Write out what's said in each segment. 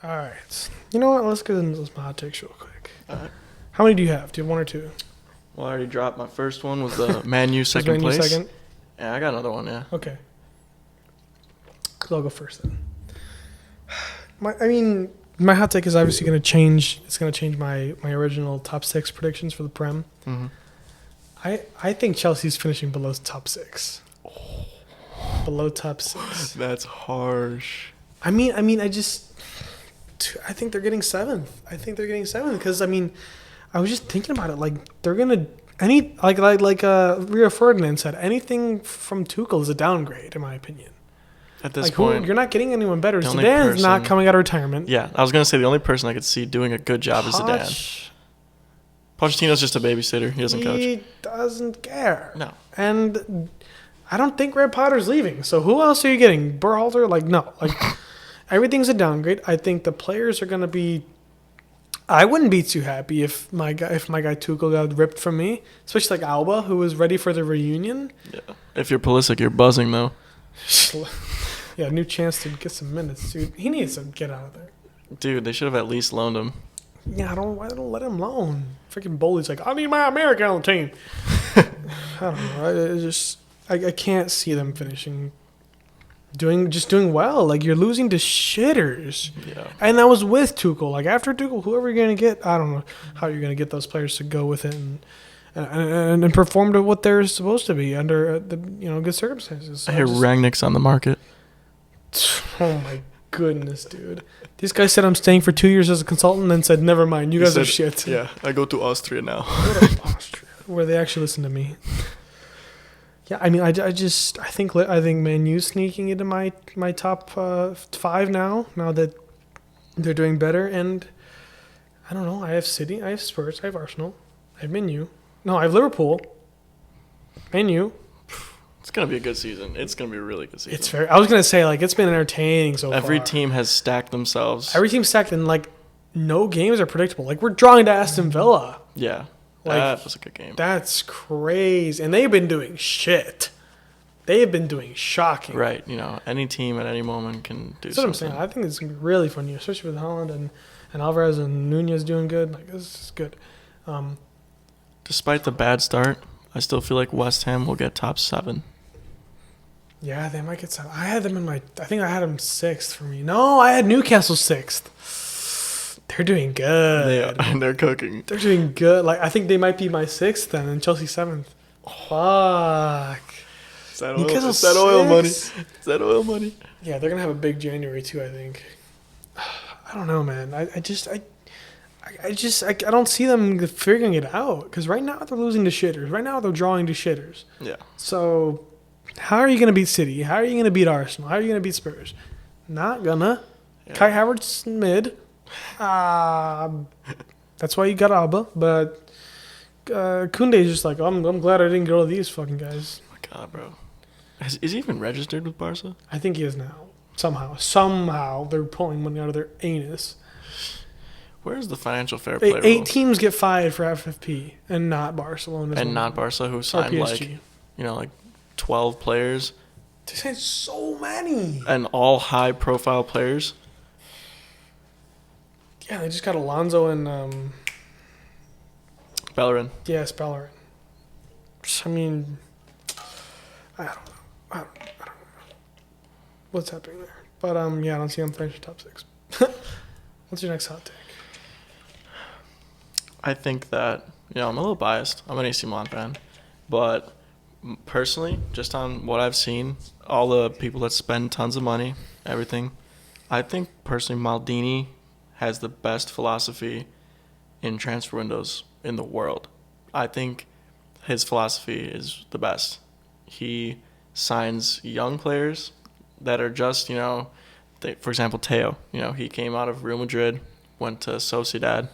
All right. You know what? Let's get into those hot takes real quick. All right. How many do you have? Do you have one or two? Well, I already dropped my first one was the Man U Was second Man U place. second? Yeah, I got another one, yeah. Okay. So I'll go first then. My hot take is obviously going to change. It's going to change my original top six predictions for the Prem. Mm-hmm. I think Chelsea's finishing below top six. Below top six. That's harsh. I think they're getting seventh. Because I was just thinking about it. Like they're gonna Rio Ferdinand said, anything from Tuchel is a downgrade in my opinion. At this point, you're not getting anyone better. the only Zidane's not person- coming out of retirement. Yeah, I was gonna say the only person I could see doing a good job is Zidane. Pochettino's just a babysitter. He doesn't coach. He doesn't care. No. And I don't think Red Potter's leaving. So who else are you getting? Berhalter? No. Everything's a downgrade. I think the players are going to be. I wouldn't be too happy if my guy Tuchel got ripped from me, especially like Alba, who was ready for the reunion. Yeah. If you're Pulisic, you're buzzing though. Yeah, new chance to get some minutes, dude. He needs to get out of there. Dude, they should have at least loaned him. Yeah, I don't let him alone. Freaking Bowley's like, I need my American on the team. I don't know. I can't see them finishing doing well. Like you're losing to shitters. Yeah. And that was with Tuchel. Like after Tuchel, whoever you're gonna get, I don't know how you're gonna get those players to go with it and perform to what they're supposed to be under the good circumstances. So I hear Rangnick's on the market. Oh my goodness, dude. This guy said I'm staying for 2 years as a consultant and then said, never mind, you guys are shit. Yeah, I go to Austria now. Austria, where they actually listen to me. Yeah, I think Man U's sneaking into my top 5 now that they're doing better. And I don't know, I have City, I have Spurs, I have Arsenal, I have Man U. No, I have Liverpool, Man U. It's going to be a good season. It's going to be a really good season. I was going to say, it's been entertaining so far. Every team has stacked themselves. Every team's stacked, and, no games are predictable. We're drawing to Aston Villa. Yeah, that was a good game. That's crazy. And they've been doing shit. They have been doing shocking. Right. Any team at any moment can do That's something. what I'm saying. I think it's going to be really fun year, especially with Holland and Alvarez and Nunez doing good. This is good. Despite the bad start, I still feel like West Ham will get top 7. Yeah, they might get some. I had them I think I had them 6th for me. No, I had Newcastle 6th. They're doing good. They're cooking. They're doing good. I think they might be my 6th then, and Chelsea 7th. Fuck. Is that oil money? Is that oil money? Yeah, they're gonna have a big January too, I think. I don't know, man. I don't see them figuring it out because right now they're losing to shitters. Right now they're drawing to shitters. Yeah. So, how are you gonna beat City? How are you gonna beat Arsenal? How are you gonna beat Spurs? Not gonna. Yeah. Kai Havertz mid. That's why you got Alba, but Koundé's just like, I'm glad I didn't go to these fucking guys. Oh my God, bro. Is he even registered with Barca? I think he is now. Somehow they're pulling money out of their anus. Where's the financial fair play rule? 8 teams get fined for FFP, and not Barcelona. And not Barca, who signed like 12 players. They signed so many. And all high-profile players. Yeah, they just got Alonso and Bellerin. Yes, Bellerin. I mean, I don't know. What's happening there? But I don't see them finishing top 6. What's your next hot take? I think that I'm a little biased. I'm an AC Milan fan, but personally, just on what I've seen, all the people that spend tons of money, everything, I think personally Maldini has the best philosophy in transfer windows in the world. I think his philosophy is the best. He signs young players that are just, for example, Teo. He came out of Real Madrid, went to Sociedad,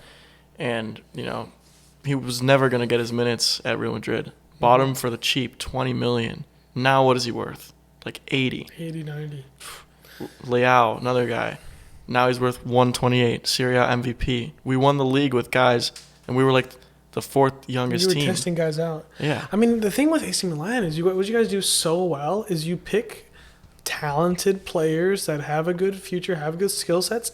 and, he was never going to get his minutes at Real Madrid. Bought him for the cheap, $20 million. Now what is he worth? Like 80. 80, 90. Leao, another guy. Now he's worth 128. Serie A MVP. We won the league with guys, and we were like the 4th youngest team. You were testing guys out. Yeah. I mean, the thing with AC Milan is what you guys do so well is you pick talented players that have a good future, have good skill sets,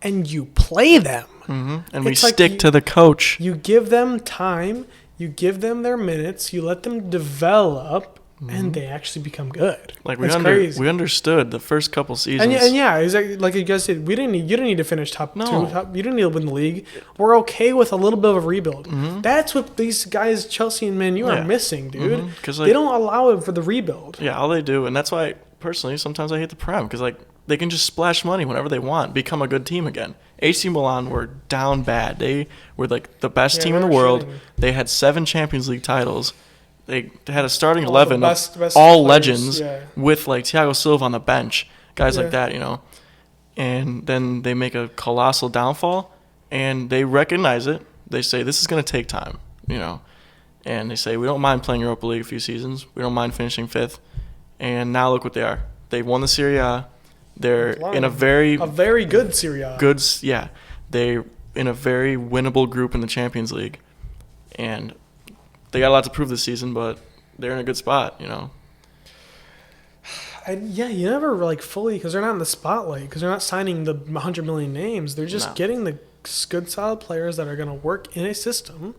and you play them. Mm-hmm. And we stick to the coach. You give them time. You give them their minutes. You let them develop, and they actually become good. Like we understood the first couple seasons. And yeah, exactly. Like you guys said, you didn't need to finish top two. You didn't need to win the league. We're okay with a little bit of a rebuild. Mm-hmm. That's what these guys, Chelsea and Man U, are missing, dude. Because they don't allow it for the rebuild. Yeah, all they do, and that's why personally sometimes I hate the Prem, because like they can just splash money whenever they want, become a good team again. AC Milan were down bad. They were like the best team in the world. Shitting. They had 7 Champions League titles. They had a starting 11 best all players, legends with like Thiago Silva on the bench, guys like that, And then they make a colossal downfall, and they recognize it. They say this is going to take time, And they say we don't mind playing Europa League a few seasons. We don't mind finishing 5th. And now look what they are. They won the Serie A. They're in a very good Serie A. They're in a very winnable group in the Champions League, and they got a lot to prove this season, but they're in a good spot, You never like fully, because they're not in the spotlight, because they're not signing the 100 million names. They're just getting the good, solid players that are going to work in a system.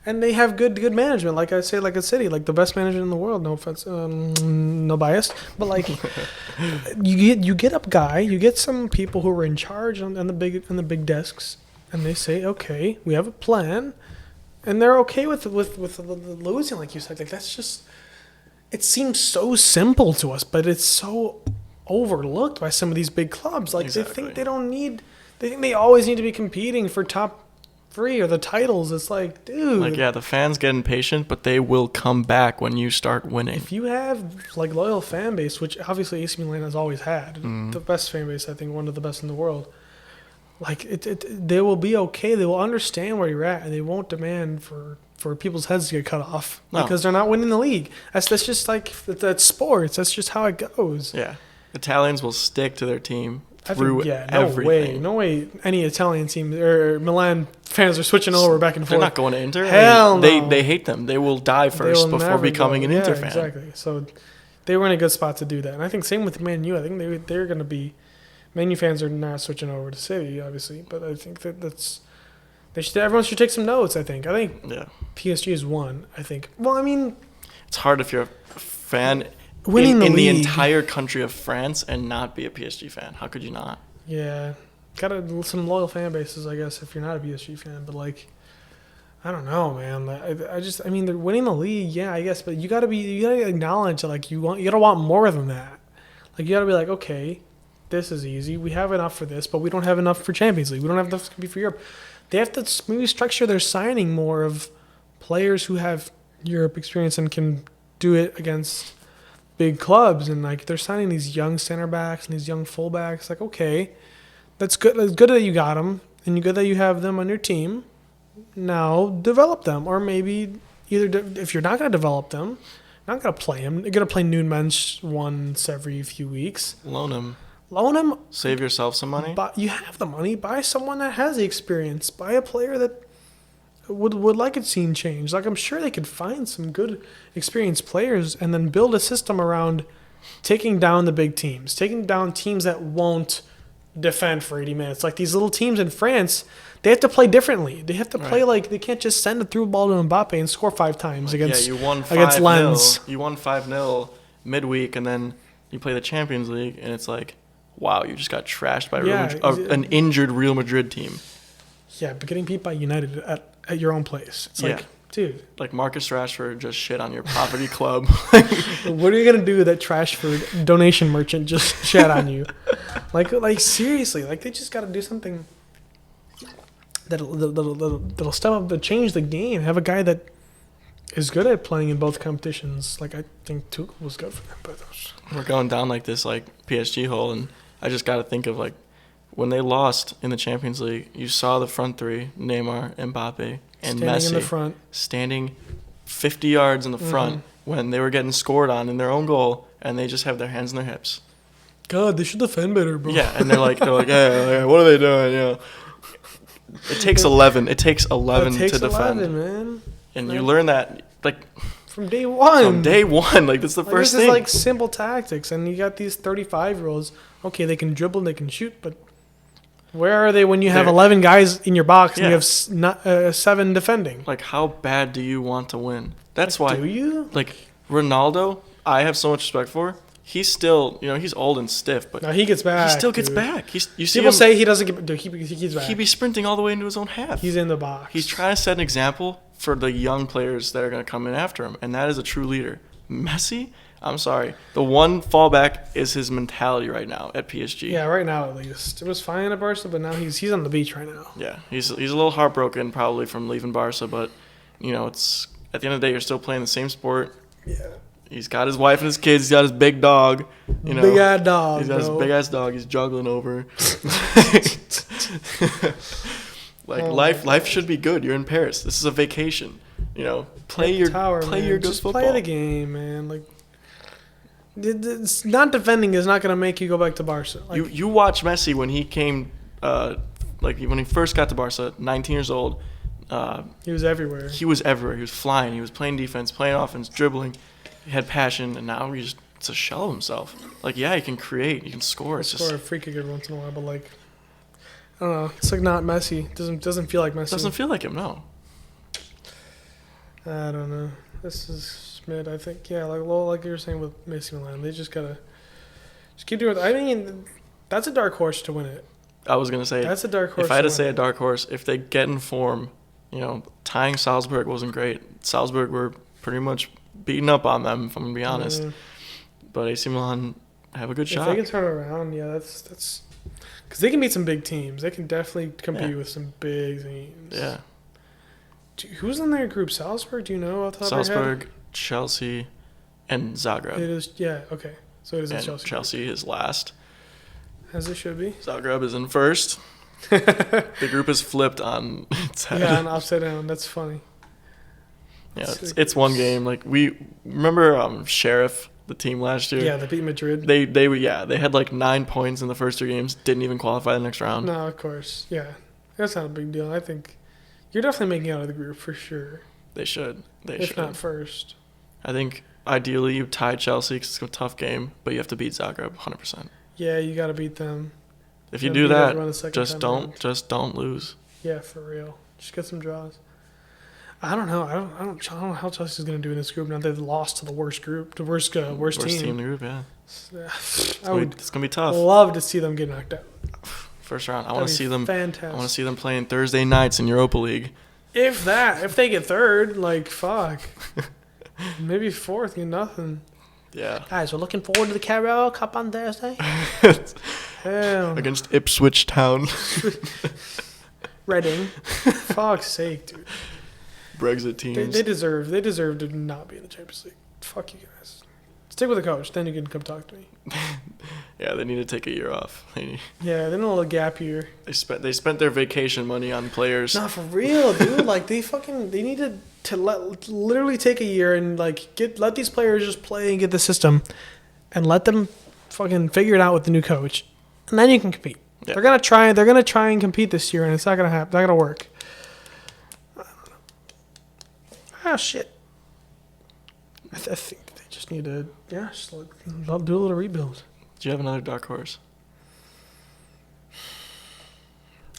And they have good management, like I say, like a city, like the best management in the world. No offense, no bias, but like you get up guy, you get some people who are in charge on the big desks, and they say, okay, we have a plan, and they're okay with the losing, like you said. Like that's just, it seems so simple to us, but it's so overlooked by some of these big clubs. Like they think they think they always need to be competing for top 3 or the titles. It's like, dude. Like, yeah, the fans get impatient, but they will come back when you start winning. If you have, like, loyal fan base, which obviously AC Milan has always had, the best fan base, I think, one of the best in the world, like, they will be okay. They will understand where you're at, and they won't demand for people's heads to get cut off because they're not winning the league. That's just, like, that's sports. That's just how it goes. Yeah. Italians will stick to their team. Everything. No way any Italian team or Milan fans are switching over back and forth. They're not going to Inter. Hell no. They hate them. They will die first before becoming an Inter fan. Exactly. So they were in a good spot to do that. And I think same with Man U. I think they're going to be, Man U fans are not switching over to City, obviously, but I think everyone should take some notes. I think PSG is one. I think. Well, I mean, it's hard if you're a fan. Winning in the entire country of France and not be a PSG fan. How could you not? Yeah. Got some loyal fan bases, I guess, if you're not a PSG fan. But, like, I don't know, man. I mean, they're winning the league, yeah, I guess. But you gotta acknowledge that, like, you gotta want more than that. Like, you gotta be like, okay, this is easy. We have enough for this, but we don't have enough for Champions League. We don't have enough to compete for Europe. They have to maybe structure their signing more of players who have Europe experience and can do it against big clubs, and like they're signing these young center backs and these young fullbacks. Like, okay, that's good. It's good that you got them, and good that you have them on your team. Now develop them, or maybe if you're not going to develop them, not going to play them. You're going to play noon bench once every few weeks. Loan them. Save yourself some money. But you have the money. Buy someone that has the experience. Buy a player that would like a scene change. Like, I'm sure they could find some good experienced players and then build a system around taking down the big teams, taking down teams that won't defend for 80 minutes. Like these little teams in France, they have to play differently. They have to play like they can't just send a through ball to Mbappe and score 5 times against Lens. You won 5-0 midweek, and then you play the Champions League, and it's like, wow, you just got trashed by an injured Real Madrid team. Yeah, but getting beat by United at your own place. It's like, dude. Like Marcus Rashford just shit on your poverty club. What are you going to do with that Trashford donation merchant just shat on you? Like seriously, like they just got to do something that'll step up to change the game. Have a guy that is good at playing in both competitions. Like I think Tuchel was good for them. But we're going down like this like PSG hole, and I just got to think of like when they lost in the Champions League, you saw the front three, Neymar, Mbappe, and Messi, in the front, standing 50 yards in the front when they were getting scored on in their own goal, and they just have their hands in their hips. God, they should defend better, bro. Yeah, and they're like, hey, what are they doing? You know, it takes 11. It takes 11 to defend, 11, man. And you learn that like from day one. Like that's the first thing. This is like simple tactics, and you got these 35-year-olds. Okay, they can dribble, they can shoot, but Where are they when you have They're- 11 guys in your box and Yeah. you have 7 defending? Like, how bad do you want to win? That's why. Do you? Like, Ronaldo, I have so much respect for. He's still, he's old and stiff, but No, he gets back. he still gets dude. back. You see People him, say he doesn't get. Dude, he gets back. he'd be sprinting all the way into his own half. He's in the box. He's trying to set an example for the young players that are going to come in after him, and that is a true leader. Messi, I'm sorry. The one fallback is his mentality right now at PSG. Yeah, right now at least. It was fine at Barca, but now he's on the beach right now. Yeah, he's a little heartbroken probably from leaving Barca, but it's at the end of the day you're still playing the same sport. Yeah. He's got his wife and his kids. He's got his big dog. Big ass dog. He's got his bro. big ass dog. He's juggling over. Life should be good. You're in Paris. This is a vacation. Play your good Just football. play the game, man. Like, it's not defending is not going to make you go back to Barca. Like, You watch Messi when he came, when he first got to Barca, 19 years old. he was everywhere. He was everywhere. He was flying. He was playing defense, playing offense, dribbling. He had passion, and now it's a shell of himself. Like, yeah, he can create, he can score. It's Score a just free kick every once in a while, but like, I don't know. It's like not Messi. Doesn't feel like Messi. doesn't feel like him. No. I don't know. This is mid. I think like you were saying with Messi Milan, they just gotta keep doing it. I mean, that's a dark horse to win it. I was gonna say That's a dark horse. if I had to win say a it. dark horse, if they get in form, tying Salzburg wasn't great. Salzburg were pretty much beating up on them, if I'm gonna be honest. Yeah. But AC Milan have a good If shot. they can turn it around, yeah, that's because they can beat some big teams. They can definitely compete Yeah. with some big teams. Yeah, Who's in their group? Salzburg? Do you know off the top of your head? Salzburg, Chelsea, and Zagreb. It is. Yeah. Okay. So it is And Chelsea. Chelsea is last. As it should be. Zagreb is in first. The group is flipped on its head. Yeah, and upside down. That's funny. Yeah, Sick. it's one game. Like, we remember Sheriff, the team last year. Yeah, they beat Madrid. They had like 9 points in the first 2 games. Didn't even qualify the next round. No, of course. Yeah, that's not a big deal. I think you're definitely making it out of the group for sure. They should. If not first. I think ideally you tie Chelsea because it's a tough game, but you have to beat Zagreb 100%. Yeah, you got to beat them. If you Gotta do beat everyone the that, second just time don't lose. Yeah, for real. Just get some draws. I don't know. I don't know how Chelsea's gonna do in this group now. They've lost to the worst group, the worst team. Worst team in the group, yeah. I would It's gonna be tough. love to see them get knocked out. First round. I That'd want be to see them. Fantastic. I want to see them playing Thursday nights in Europa League. If they get third, like fuck, maybe fourth, get nothing. Yeah. Guys, we're looking forward to the Carabao Cup on Thursday. Hell, Against Ipswich Town. Reading. Fuck's sake, dude. Brexit teams. They deserve to not be in the Champions League. Fuck you guys. Stick with the coach, then you can come talk to me. Yeah, they need to take a year off. They Yeah, then a little gap year. spent their vacation money on players. Not for real, dude. Like they needed to literally take a year and like let these players just play and get the system, and let them fucking figure it out with the new coach, and then you can compete. Yeah. They're gonna try and compete this year, and it's not gonna happen. Not gonna work. Ah, shit. I think they just need to just do a little rebuild. Do you have another dark horse?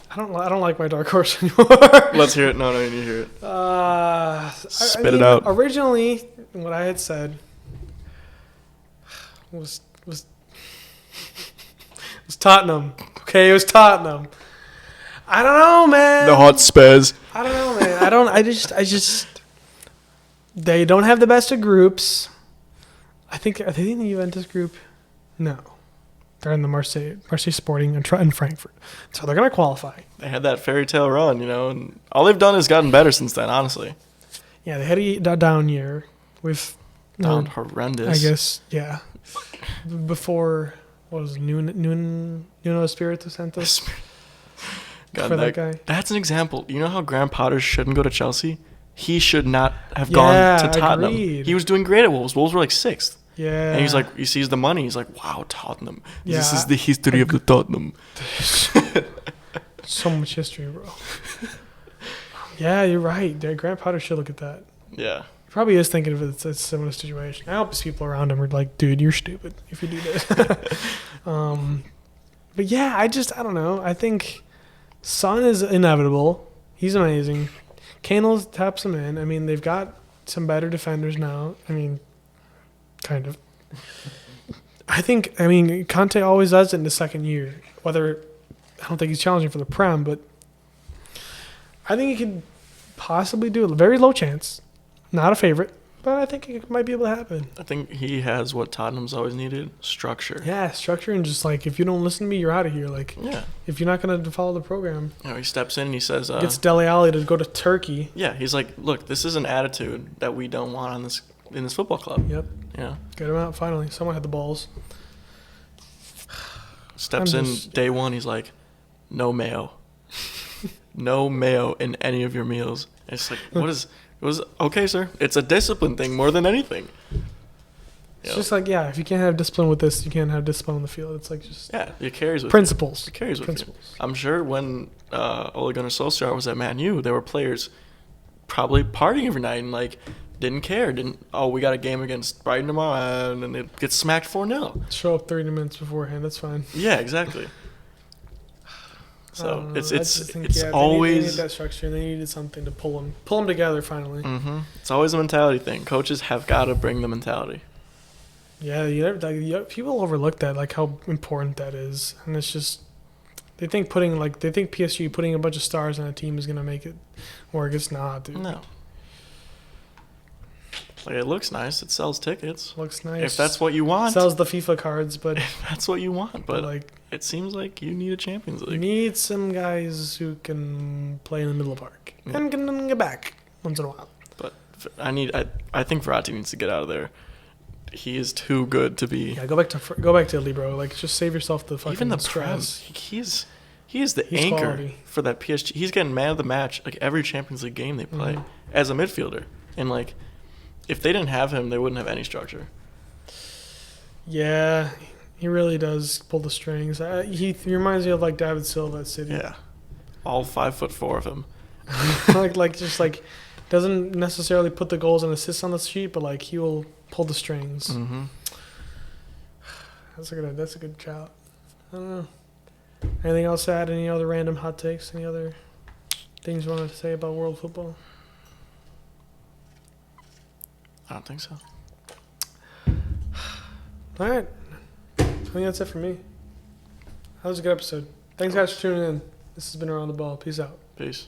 I don't like my dark horse anymore. Let's hear it. No, you need to hear it. Spit it out. Originally, what I had said was Tottenham. Okay, it was Tottenham. I don't know, man. The hot Spurs. I don't know, man. I just. They don't have the best of groups. Are they in the Juventus group? No. They're in the Marseille Sporting and Frankfurt. So they're going to qualify. They had that fairy tale run, and all they've done is gotten better since then, honestly. Yeah, they had a down year with... Horrendous. I guess, yeah. Before, what was it, Nuno Espirito Santos? God, For that guy. That's an example. You know how Graham Potter shouldn't go to Chelsea? He should not have gone to Tottenham. Agreed. He was doing great at Wolves. Wolves were like 6th. Yeah. And he's like, he sees the money. He's like, wow, Tottenham. Yeah, This is the history of the Tottenham. So much history, bro. Yeah, you're right. Graham Potter should look at that. Yeah. He probably is thinking of it as a similar situation. I hope his people around him are like, dude, you're stupid if you do this. But yeah, I don't know. I think Son is inevitable. He's amazing. Kane taps him in. I mean, they've got some better defenders now. I mean, kind of. I mean, Conte always does it in the second year. I don't think he's challenging for the Prem, but I think he could possibly do it. Very low chance. Not a favorite, but I think it might be able to happen. I think he has what Tottenham's always needed: structure. Yeah, structure, and just like, if you don't listen to me, you're out of here. Like, if you're not going to follow the program. He steps in and he says... gets Dele Alli to go to Turkey. Yeah, he's like, look, this is an attitude that we don't want in this football club. Yep. Yeah. Get him out, finally. Someone had the balls. Steps in day one, he's like, no mayo. No mayo in any of your meals. It's like, okay, sir. It's a discipline thing more than anything. It's just like, if you can't have discipline with this, you can't have discipline on the field. It's like just... Yeah, it carries with principles. You. It carries with you. I'm sure when Ole Gunnar Solskjaer was at Man U, there were players probably partying every night and, like, didn't care. We got a game against Brighton tomorrow, and then they get smacked 4-0. Show up 30 minutes beforehand. That's fine. Yeah, exactly. So it's always... They need that structure. They needed something to pull them together finally. Mm-hmm. It's always a mentality thing. Coaches have got to bring the mentality. Yeah, people overlook that, like how important that is, and it's just they think PSG putting a bunch of stars on a team is gonna make it work. It's not, dude. No. Like, it looks nice. It sells tickets. Looks nice. If that's what you want. It sells the FIFA cards, but if that's what you want, but like, it seems like you need a Champions League. You need some guys who can play in the middle of the park and can get back once in a while. But I think Verratti needs to get out of there. He is too good to be. Yeah, go back to Italy, bro. Like, just save yourself the fucking even the stress. He is the anchor quality for that PSG. He's getting man of the match like every Champions League game they play as a midfielder. And like, if they didn't have him, they wouldn't have any structure. Yeah, he really does pull the strings. He reminds me of like David Silva at City. Yeah, all 5'4" of him. like doesn't necessarily put the goals and assists on the sheet, but like he will pull the strings. Mm-hmm. That's a good shout. I don't know. Anything else to add? Any other random hot takes? Any other things you wanted to say about world football? I don't think so. All right. I think that's it for me. That was a good episode. Thanks, guys, for tuning in. This has been Around the Ball. Peace out. Peace.